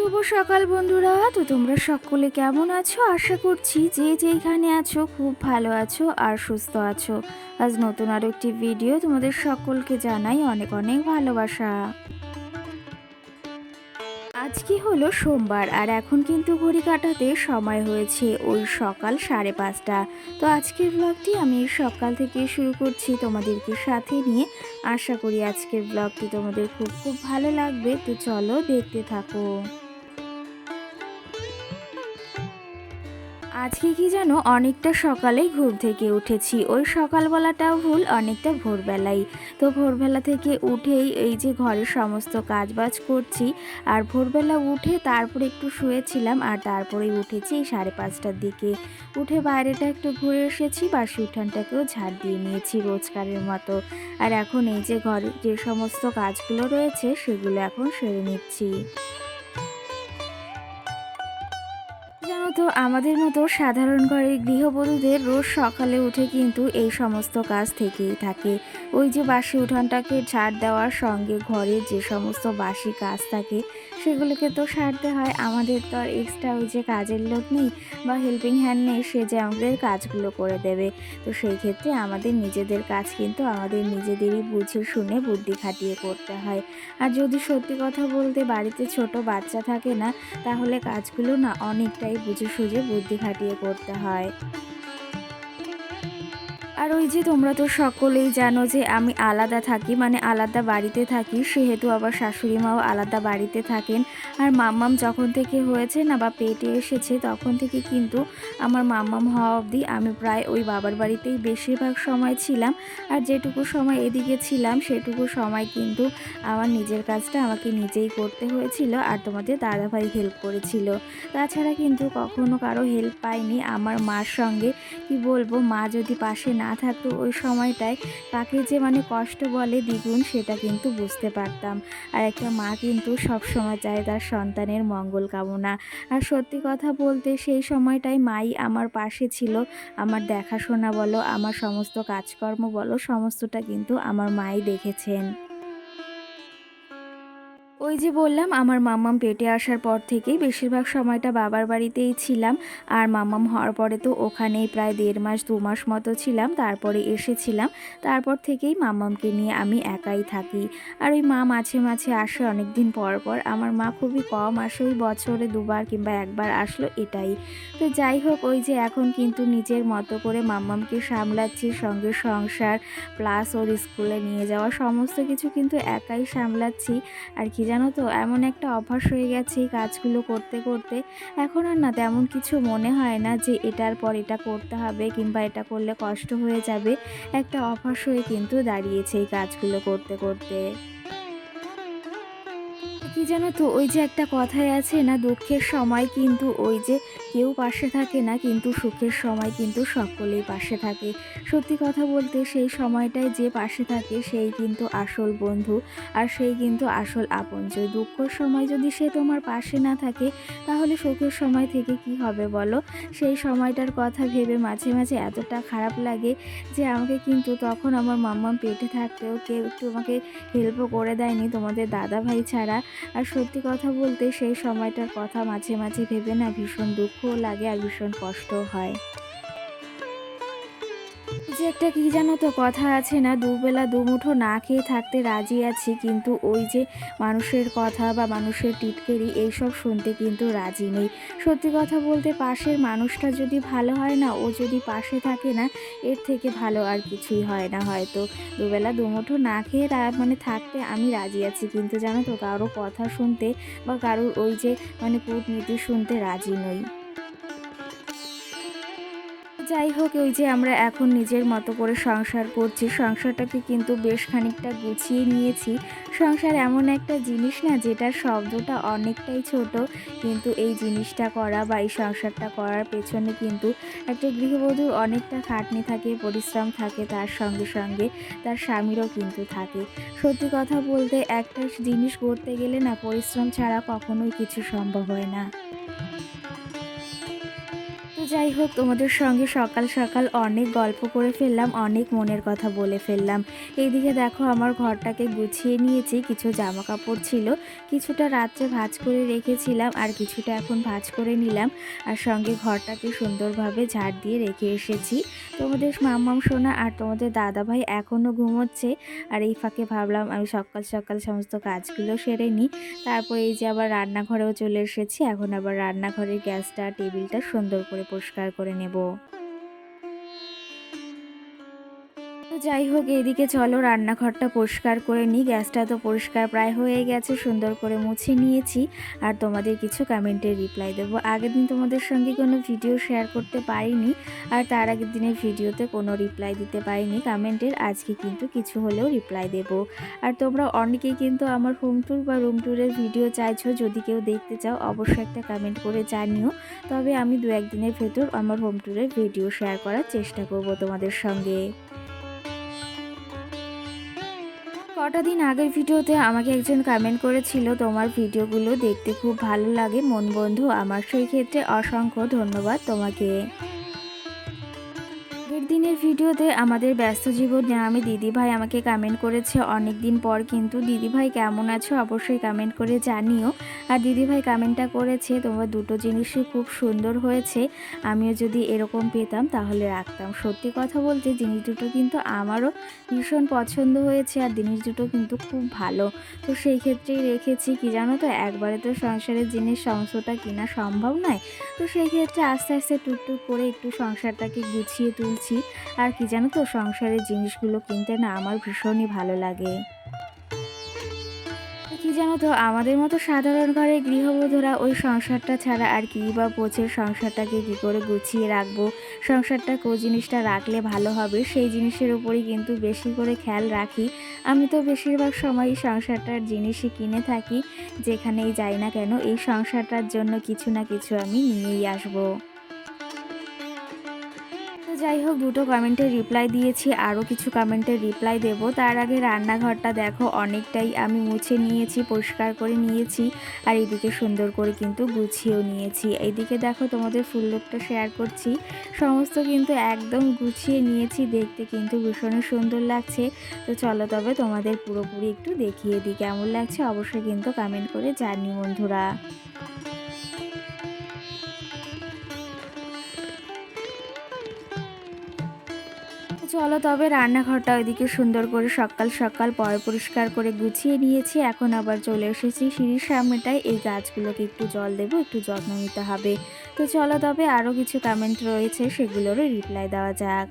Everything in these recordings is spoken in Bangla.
শুভ সকাল বন্ধুরা। তো তোমরা সকলে কেমন আছো? আশা করছি যে যেখানে আছো খুব ভালো আছো আর সুস্থ আছো। আজ নতুন আরো একটি ভিডিও তোমাদের সকলকে জানাই অনেক অনেক ভালোবাসা। আজকে হলো সোমবার আর এখন কিন্তু ঘড়ি কাটাতে সময় হয়েছে ওই সকাল 5:30। তো আজকের ব্লগটি আমি সকাল থেকে শুরু করছি তোমাদেরকে সাথে নিয়ে। আশা করি আজকের ব্লগটি তোমাদের খুব খুব ভালো লাগবে। তো চলো দেখতে থাকো। আজকে কি যেন অনেকটা সকালে ঘুম থেকে উঠেছি, ওই সকালবেলাটাও ভুল, অনেকটা ভোরবেলাই। তো ভোরবেলা থেকে উঠেই এই যে ঘরের সমস্ত কাজবাজ করছি। আর ভোরবেলা উঠে তারপরে একটু শুয়েছিলাম আর তারপরেই উঠেছি এই 5:30টার দিকে। উঠে বাইরেটা একটু ঘুরে এসেছি, বাসি উঠানটাকেও ঝাড় দিয়ে নিয়েছি রোজকারের মতো। আর এখন এই যে ঘরের যে সমস্ত কাজগুলো রয়েছে সেগুলো এখন সেরে নিচ্ছি। জানো তো আমাদের মতো সাধারণ ঘরের গৃহবধূদের রোজ সকালে উঠে কিন্তু এই সমস্ত কাজ থেকেই থাকে। ওই যে বাসি উঠানটাকে ঝাড় দেওয়ার সঙ্গে ঘরের যে সমস্ত বাসি কাজ থাকে সেগুলোকে তো সারতে হয়। আমাদের তো আর এক্সট্রা ওই যে কাজের লোক নেই বা হেল্পিং হ্যান্ড নেই সে যে আমাদের কাজগুলো করে দেবে। তো সেই ক্ষেত্রে আমাদের নিজেদের কাজ কিন্তু আমাদের নিজেদেরই বুঝে শুনে বুদ্ধি খাটিয়ে করতে হয়। আর যদি সত্যি কথা বলতে বাড়িতে ছোট বাচ্চা থাকে না, তাহলে কাজগুলো না অনেকটাই বুঝে সুঝে বুদ্ধি খাটিয়ে করতে হয়। আর ওই যে তোমরা তো সকলেই জানো যে আমি আলাদা থাকি, মানে আলাদা বাড়িতে থাকি, সেহেতু আবার শাশুড়ি মাও আলাদা বাড়িতে থাকেন। আর মাম্মাম যখন থেকে হয়েছে না বা পেটে এসেছে তখন থেকে কিন্তু আমার মাম্মাম হওয়া অবধি আমি প্রায় ওই বাবার বাড়িতেই বেশিরভাগ সময় ছিলাম। আর যেটুকু সময় এদিকে ছিলাম সেটুকু সময় কিন্তু আমার নিজের কাজটা আমাকে নিজেই করতে হয়েছিল আর তোমাদের দাদাভাই হেল্প করেছিল। তাছাড়া কিন্তু কখনো কারো হেল্প পাইনি আমার মার সঙ্গে। কি বলবো, মা যদি পাশে না থাকতো ওই সময়টায় কাকে যে মানে কষ্ট বলে দ্বিগুণ সেটা কিন্তু বুঝতে পারতাম। আর একটা মা কিন্তু সব সময় চায় তার সন্তানের মঙ্গল কামনা। আর সত্যি কথা বলতে সেই সময়টায় মাই আমার পাশে ছিল। আমার দেখাশোনা বলো, আমার সমস্ত কাজকর্ম বলো, সমস্তটা কিন্তু আমার মাই দেখেছেন। ওই যে বললাম আমার মাম্মাম পেটে আসার পর থেকেই বেশিরভাগ সময়টা বাবার বাড়িতেই ছিলাম। আর মাম্মাম হওয়ার পরে তো ওখানেই প্রায় 1.5 মাস 2 মাস মতো ছিলাম, তারপরে এসেছিলাম। তারপর থেকেই মাম্মামকে নিয়ে আমি একাই থাকি। আর ওই মা মাঝে মাঝে আসে অনেক দিন পর পর। আমার মা খুবই কম আসে, ওই বছরে 2বার কিংবা 1বার আসলো এটাই। তো যাই হোক, ওই যে এখন কিন্তু নিজের মতো করে মাম্মামকে সামলাচ্ছি, সঙ্গে সংসার প্লাস ওর স্কুলে নিয়ে যাওয়া সমস্ত কিছু কিন্তু একাই সামলাচ্ছি। আর কি জানো তো, এমন একটা অভ্যাস হয়ে গেছে এই কাজগুলো করতে করতে, এখন আর না তেমন কিছু মনে হয় না যে এটার পর এটা করতে হবে কিংবা এটা করলে কষ্ট হয়ে যাবে। একটা অভ্যাস হয়ে কিন্তু দাঁড়িয়েছে এই কাজগুলো করতে করতে। কি জানো তো, ওই যে একটা কথাই আছে না, দুঃখের সময় কিন্তু ওই যে কেউ পাশে থাকে না, কিন্তু সুখের সময় কিন্তু সকলেই পাশে থাকে। সত্যি কথা বলতে সেই সময়টায় যে পাশে থাকে সেই কিন্তু আসল বন্ধু আর সেই কিন্তু আসল আপনজন। দুঃখের সময় যদি সে তোমার পাশে না থাকে তাহলে সুখের সময় থেকে কি হবে বলো? সেই সময়টার কথা ভেবে মাঝে মাঝে এতটা খারাপ লাগে যে আমাকে কিন্তু তখন আমার মাম্মাম পেটে থাকতেও কেউ একটু আমাকে হেল্পও করে দেয়নি তোমাদের দাদা ভাই ছাড়া। আর সত্যি কথা বলতে সেই সময়টার কথা মাঝে মাঝে ভেবে না ভীষণ দুঃখও লাগে আর ভীষণ কষ্টও হয়। যে একটা কি জানো তো কথা আছে না, দুবেলা দুমুঠো না খেয়ে থাকতে রাজি আছি, কিন্তু ওই যে মানুষের কথা বা মানুষের টিটকারি এইসব শুনতে কিন্তু রাজি নেই। সত্যি কথা বলতে পাশের মানুষটা যদি ভালো হয় না, ও যদি পাশে থাকে না, এর থেকে ভালো আর কিছুই হয় না। হয়তো দুবেলা দুমুঠো না খেয়ে মানে থাকতে আমি রাজি আছি, কিন্তু জানো তো কারো কথা শুনতে বা কারোর ওই যে মানে কূটনীতি শুনতে রাজি নই। যাই হোক, ওই যে আমরা এখন নিজের মতো করে সংসার করছি, সংসারটাকে কিন্তু বেশ খানিকটা গুছিয়ে নিয়েছি। সংসার এমন একটা জিনিস না যেটার শব্দটা অনেকটাই ছোট, কিন্তু এই জিনিসটা করা বা এই সংসারটা করার পেছনে কিন্তু একটা গৃহবধূর অনেকটা খাটনি থাকে, পরিশ্রম থাকে, তার সঙ্গে সঙ্গে তার স্বামীরও কিন্তু থাকে। সত্যি কথা বলতে একটা জিনিস করতে গেলে না পরিশ্রম ছাড়া কখনোই কিছু সম্ভব হয় না। তো যাই হোক, তোমাদের সঙ্গে সকাল সকাল অনেক গল্প করে ফেললাম, অনেক মনের কথা বলে ফেললাম। এইদিকে দেখো আমার ঘরটাকে গুছিয়ে নিয়েছি, কিছু জামা কাপড় ছিল, কিছুটা রাত্রে ভাঁজ করে রেখেছিলাম আর কিছুটা এখন ভাঁজ করে নিলাম। আর সঙ্গে ঘরটাকে সুন্দরভাবে ঝাড় দিয়ে রেখে এসেছি। তোমাদের মাম্মাম সোনা আর তোমাদের দাদাভাই এখনও ঘুমোচ্ছে, আর এই ফাঁকে ভাবলাম আমি সকাল সকাল সমস্ত কাজগুলো সেরে নিই। তারপর এই যে আবার রান্নাঘরেও চলে এসেছি, এখন আবার রান্নাঘরের গ্যাসটা টেবিলটা সুন্দর করে পরিষ্কার করে নেব। তো যাই হোক, এইদিকে চলো রান্নাঘরটা পরিষ্কার করে নিই। গ্যাসটা তো পরিষ্কার প্রায় হয়ে গেছে, সুন্দর করে মুছে নিয়েছি। আর তোমাদের কিছু কমেন্টের রিপ্লাই দেবো। আগের দিন তোমাদের সঙ্গে কোনো ভিডিও শেয়ার করতে পারিনি, আর তার আগের দিনের ভিডিওতে কোনো রিপ্লাই দিতে পারিনি কমেন্টের। আজকে কিন্তু কিছু হলেও রিপ্লাই দেব। আর তোমরা অনেকেই কিন্তু আমার হোম ট্যুর বা রুম ট্যুরের ভিডিও চাইছো, যদি কেউ দেখতে চাও অবশ্যই একটা কমেন্ট করে জানিও। তবে আমি দু একদিনের ভেতর আমার হোম ট্যুরের ভিডিও শেয়ার করার চেষ্টা করব তোমাদের সঙ্গে। কটা দিন আগের ভিডিওতে আমাকে একজন কমেন্ট করেছিল তোমার ভিডিওগুলো দেখতে খুব ভালো লাগে মন বন্ধু আমার, সেই ক্ষেত্রে অসংখ্য ধন্যবাদ তোমাকে। আগের দিনের ভিডিওতে আমাদের ব্যস্ত জীবনে আমি দিদিভাই আমাকে কমেন্ট করেছে অনেক দিন পর, কিন্তু দিদিভাই কেমন আছো অবশ্যই কমেন্ট করে জানিও। আর দিদিভাই কমেন্টটা করেছে তোমার দুটো জিনিসই খুব সুন্দর হয়েছে, আমিও যদি এরকম পেতাম তাহলে রাখতাম। সত্যি কথা বলতে জিনিস দুটো কিন্তু আমারও ভীষণ পছন্দ হয়েছে, আর জিনিস দুটো কিন্তু খুব ভালো। তো সেই ক্ষেত্রেই রেখেছি। কি জানো তো, একবারে তো সংসারের জিনিস সমস্তটা কেনা সম্ভব নয়। তো সেই ক্ষেত্রে আস্তে আস্তে টুকটুক করে একটু সংসারটাকে গুছিয়ে তুলছি। আর কি জানো তো, সংসারের জিনিসগুলো কিনতে না আমার ভীষণই ভালো লাগে। কি জানো তো, আমাদের মতো সাধারণ ঘরের গৃহবধূরা ওই সংসারটা ছাড়া আর কি বা বোঝে, সংসারটাকে কি করে গুছিয়ে রাখবো, সংসারটা কোন জিনিসটা রাখলে ভালো হবে, সেই জিনিসের উপরই কিন্তু বেশি করে খেয়াল রাখি। আমি তো বেশিরভাগ সময়ই সংসারটার জিনিসই কিনে থাকি, যেখানেই যাই না কেন এই সংসারটার জন্য কিছু না কিছু আমি নিয়েই আসবো। তো যাই হোক, দুটো কমেন্টের রিপ্লাই দিয়েছি, আরও কিছু কমেন্টের রিপ্লাই দেব। তার আগে রান্নাঘরটা দেখো অনেকটাই আমি মুছে নিয়েছি, পরিষ্কার করে নিয়েছি, আর এদিকে সুন্দর করে কিন্তু গুছিয়েও নিয়েছি। এইদিকে দেখো তোমাদের ফুল লুকটা শেয়ার করছি, সমস্ত কিন্তু একদম গুছিয়ে নিয়েছি, দেখতে কিন্তু ভীষণই সুন্দর লাগছে। তো চলো তবে তোমাদের পুরোপুরি একটু দেখিয়ে দিই কেমন লাগছে, অবশ্যই কিন্তু কমেন্ট করে জানিও বন্ধুরা। চলো তবে রান্নাঘরটা ওইদিকে সুন্দর করে সকাল সকাল পরিষ্কার করে গুছিয়ে নিয়েছি। এখন আবার চলে এসেছি সিঁড়ির সামনেটায়, এই গাছগুলোকে একটু জল দেবো, একটু যত্ন নিতে হবে। তো চলো তবে আরও কিছু কমেন্ট রয়েছে সেগুলোরও রিপ্লাই দেওয়া যাক।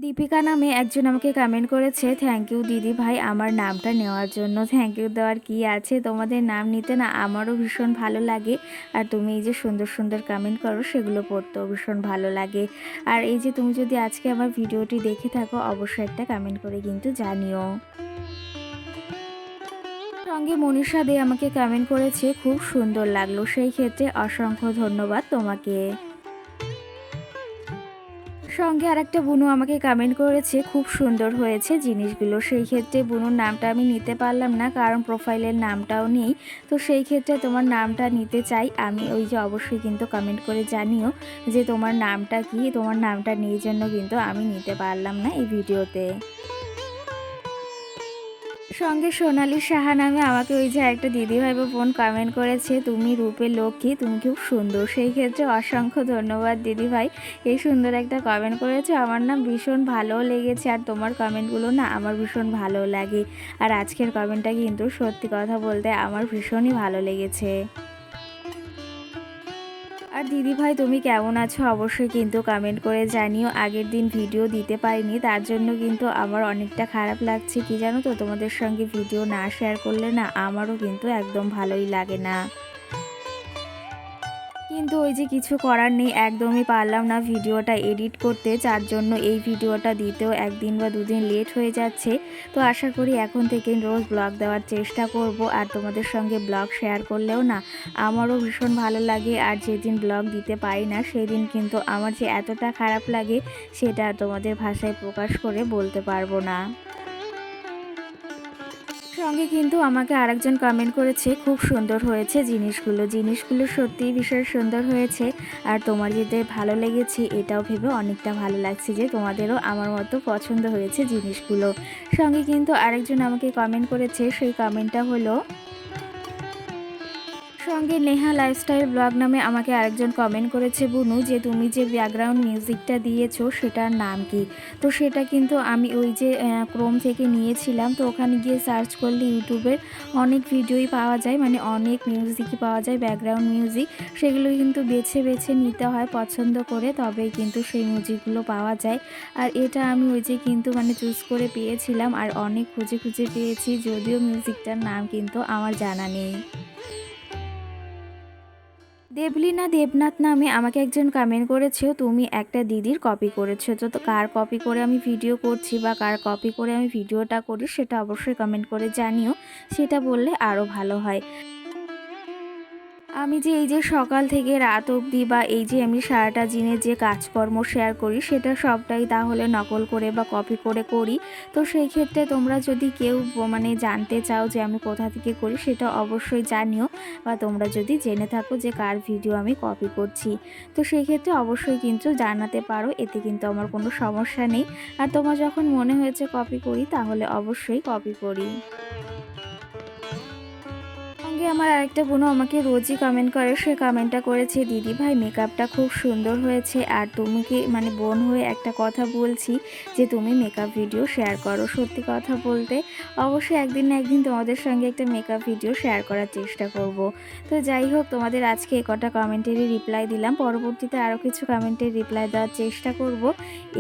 দীপিকা নামে একজন আমাকে কমেন্ট করেছে, থ্যাংক ইউ দিদি ভাই আমার নামটা নেওয়ার জন্য। থ্যাংক ইউ দেওয়ার কি আছে, তোমাদের নাম নিতে না আমারও ভীষণ ভালো লাগে। আর তুমি এই যে সুন্দর সুন্দর কমেন্ট করো সেগুলো পড়তেও ভীষণ ভালো লাগে। আর এই যে তুমি যদি আজকে আমার ভিডিওটি দেখে থাকো অবশ্যই একটা কমেন্ট করে কিন্তু জানিও। সঙ্গে মনীষা দে আমাকে কমেন্ট করেছে খুব সুন্দর লাগলো, সেই ক্ষেত্রে অসংখ্য ধন্যবাদ তোমাকে। সঙ্গে আরেকটা বুনু আমাকে কমেন্ট করেছে খুব সুন্দর হয়েছে জিনিসগুলো, সেই ক্ষেত্রে বুনুর নামটা আমি নিতে পারলাম না, কারণ প্রোফাইলের নামটাও নেই। তো সেই ক্ষেত্রে তোমার নামটা নিতে চাই আমি, ওই যে অবশ্যই কিন্তু কমেন্ট করে জানিও যে তোমার নামটা কি। তোমার নামটা নিয়ে জন্য কিন্তু আমি নিতে পারলাম না এই ভিডিওতে। সঙ্গে সোনালি সাহা নামে আমাকে ওই যে একটা দিদিভাই বা বোন কমেন্ট করেছে, তুমি রূপে লক্ষ্মী, তুমি খুব সুন্দর। সেই ক্ষেত্রে অসংখ্য ধন্যবাদ দিদিভাই, এই সুন্দর একটা কমেন্ট করেছে, আমার না ভীষণ ভালোও লেগেছে। আর তোমার কমেন্টগুলো না আমার ভীষণ ভালো লাগে। আর আজকের কমেন্টটা কিন্তু সত্যি কথা বলতে আমার ভীষণই ভালো লেগেছে। আর দিদিভাই তুমি কেমন আছো অবশ্যই কিন্তু কমেন্ট করে জানিও। আগের দিন ভিডিও দিতে পারিনি, তার জন্য কিন্তু আমার অনেকটা খারাপ লাগছে। কি জানো তো, তোমাদের সঙ্গে ভিডিও না শেয়ার করলে না আমারও কিন্তু একদম ভালোই লাগে না। কিন্তু ওই যে কিছু করার নেই, একদমই পারলাম না ভিডিওটা এডিট করতে, যার জন্য এই ভিডিওটা দিতেও একদিন বা দুদিন লেট হয়ে যাচ্ছে। তো আশা করি এখন থেকে রোজ ব্লগ দেওয়ার চেষ্টা করব। আর তোমাদের সঙ্গে ব্লগ শেয়ার করলেও না আমারও ভীষণ ভালো লাগে। আর যেদিন ব্লগ দিতে পারি না সেদিন কিন্তু আমার যে এতটা খারাপ লাগে সেটা তোমাদের ভাষায় প্রকাশ করে বলতে পারবো না। সঙ্গে কিন্তু আমাকে আরেকজন কমেন্ট করেছে, খুব সুন্দর হয়েছে জিনিসগুলো। জিনিসগুলো সত্যিই ভীষণ সুন্দর হয়েছে। আর তোমার যেটা ভালো লেগেছে এটাও ভেবে অনেকটা ভালো লাগছে যে তোমাদেরও আমার মতো পছন্দ হয়েছে জিনিসগুলো। সঙ্গে কিন্তু আরেকজন আমাকে কমেন্ট করেছে, সেই কমেন্টটা হলো, সঙ্গে নেহা লাইফস্টাইল ব্লগ নামে আমাকে আরেকজন কমেন্ট করেছে, বুনু যে তুমি যে ব্যাকগ্রাউন্ড মিউজিকটা দিয়েছো সেটার নাম কি? তো সেটা কিন্তু আমি ওই যে ক্রোম থেকে নিয়েছিলাম। তো ওখানে গিয়ে সার্চ করলে ইউটিউবের অনেক ভিডিওই পাওয়া যায়, মানে অনেক মিউজিকই পাওয়া যায়, ব্যাকগ্রাউন্ড মিউজিক। সেগুলো কিন্তু বেছে বেছে নিতে হয় পছন্দ করে, তবেই কিন্তু সেই মিউজিকগুলো পাওয়া যায়। আর এটা আমি ওই যে কিন্তু মানে চুজ করে পেয়েছিলাম, আর অনেক খুঁজে খুঁজে পেয়েছি, যদিও মিউজিকটার নাম কিন্তু আমার জানা নেই। দেবলীনা দেবনাথ নামে আমাকে একজন কমেন্ট করেছে, তুমি একটা দিদির কপি করেছো। তো কার কপি করে আমি ভিডিও করছি বা কার কপি করে আমি ভিডিওটা করি সেটা অবশ্যই কমেন্ট করে জানিও, সেটা বললে আরও ভালো হয়। আমি যে এই যে সকাল থেকে রাত অবধি বা এই যে আমি সারাটা দিনের যে কাজকর্ম শেয়ার করি সেটা সবটাই তাহলে নকল করে বা কপি করে করি। তো সেই ক্ষেত্রে তোমরা যদি কেউ মানে জানতে চাও যে আমি কোথা থেকে করি সেটা অবশ্যই জানিও, বা তোমরা যদি জেনে থাকো যে কার ভিডিও আমি কপি করছি, তো সেই ক্ষেত্রে অবশ্যই কিন্তু জানাতে পারো, এতে কিন্তু আমার কোনো সমস্যা নেই। আর তোমার যখন মনে হয়েছে কপি করি তাহলে অবশ্যই কপি করি। সঙ্গে আমার আরেকটা বোনও আমাকে রোজই কমেন্ট করে, সে কমেন্টটা করেছে, দিদি ভাই মেকআপটা খুব সুন্দর হয়েছে। আর তুমি কি মানে বোন হয়ে একটা কথা বলছি যে তুমি মেকআপ ভিডিও শেয়ার করো। সত্যি কথা বলতে অবশ্যই একদিন না একদিন তোমাদের সঙ্গে একটা মেকআপ ভিডিও শেয়ার করার চেষ্টা করব। তো যাই হোক, তোমাদের আজকে কটা কমেন্টেরই রিপ্লাই দিলাম, পরবর্তীতে আরও কিছু কমেন্টের রিপ্লাই দেওয়ার চেষ্টা করব।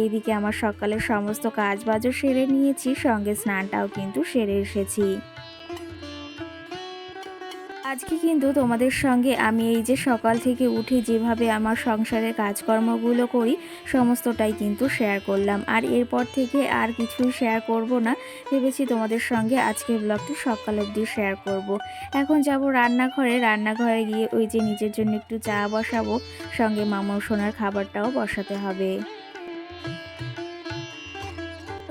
এইদিকে আমার সকালের সমস্ত কাজ বাজও সেরে নিয়েছি, সঙ্গে স্নানটাও কিন্তু সেরে এসেছি। আজকে কিন্তু তোমাদের সঙ্গে আমি এই যে সকাল থেকে উঠে যেভাবে আমার সংসারের কাজকর্মগুলো করি সমস্তটাই কিন্তু শেয়ার করলাম। আর এরপর থেকে আর কিছুই শেয়ার করব না, ভেবেছি তোমাদের সঙ্গে আজকের ব্লগটি সকাল অবধি শেয়ার করব। এখন যাব রান্নাঘরে, রান্নাঘরে গিয়ে ওই যে নিজের জন্য একটু চা বসাবো, সঙ্গে মামার সোনার খাবারটাও বসাতে হবে।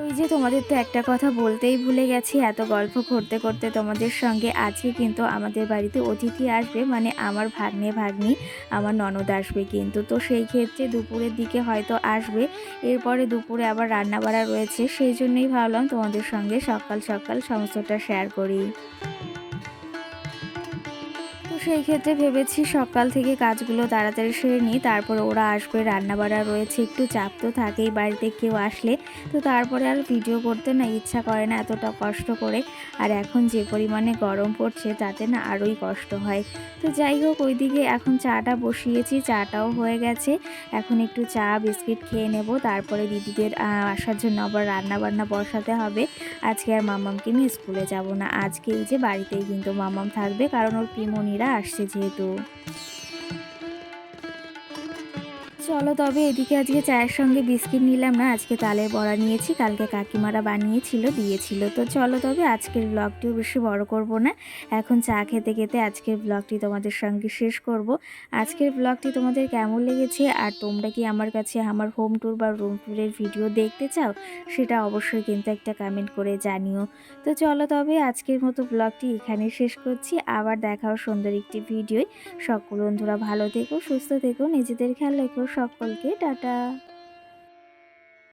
ওই যে তোমাদের তো একটা কথা বলতেই ভুলে গেছি, এত গল্প করতে করতে তোমাদের সঙ্গে। আজকে কিন্তু আমাদের বাড়িতে অতিথি আসবে, মানে আমার ভাগ্নে ভাগ্নি, আমার ননদ আসবে কিন্তু। তো সেই ক্ষেত্রে দুপুরের দিকে হয়তো আসবে, এরপরে দুপুরে আবার রান্না বাড়া রয়েছে, সেই জন্যই ভাবলাম তোমাদের সঙ্গে সকাল সকাল সমস্তটা শেয়ার করি। তো সেই ক্ষেত্রে ভেবেছি সকাল থেকে কাজগুলো তাড়াতাড়ি সেরে নিই, তারপরে ওরা আসবে, রান্নাবাড়া রয়েছে, একটু চাপ তো থাকেই বাড়িতে কেউ আসলে। তো তারপরে আর ভিডিও করতে না ইচ্ছা করে না এতটা কষ্ট করে। আর এখন যে পরিমাণে গরম পড়ছে তাতে না আরোই কষ্ট হয়। তো যাই হোক, ওইদিকে এখন চাটা বসিয়েছি, চাটাও হয়ে গেছে। এখন একটু চা বিস্কিট খেয়ে নেব, তারপরে দিদিদের আসার জন্য আবার রান্না বান্না বসাতে হবে। আজকে আর মাম্মামকে নিয়ে স্কুলে যাব না, আজকে এই যে বাড়িতেই কিন্তু মাম্মাম থাকবে, কারণ ওর পিমনিরা আসছে যেহেতু। চলো তবে এদিকে আজকে চায়ের সঙ্গে বিস্কিট নিলাম না, আজকে তালের বড়া নিয়েছি, কালকে কাকিমারা বানিয়েছিল দিয়েছিল। তো চলো তবে আজকের ব্লগটিও বেশি বড় করব না, এখন চা খেতে খেতে আজকের ব্লগটি তোমাদের সঙ্গে শেষ করব। আজকের ব্লগটি তোমাদের কেমন লেগেছে, আর তোমরা কি আমার কাছে আমার হোম ট্যুর বা রুম ট্যুরের ভিডিও দেখতে চাও, সেটা অবশ্যই কিন্তু একটা কমেন্ট করে জানিও। তো চলো তবে আজকের মতো ব্লগটি এখানে শেষ করছি, আবার দেখাও সুন্দর একটি ভিডিও। সকল বন্ধুরা ভালো থেকো, সুস্থ থেকো, নিজেদের খেয়াল রেখো, সকলকে টাটা।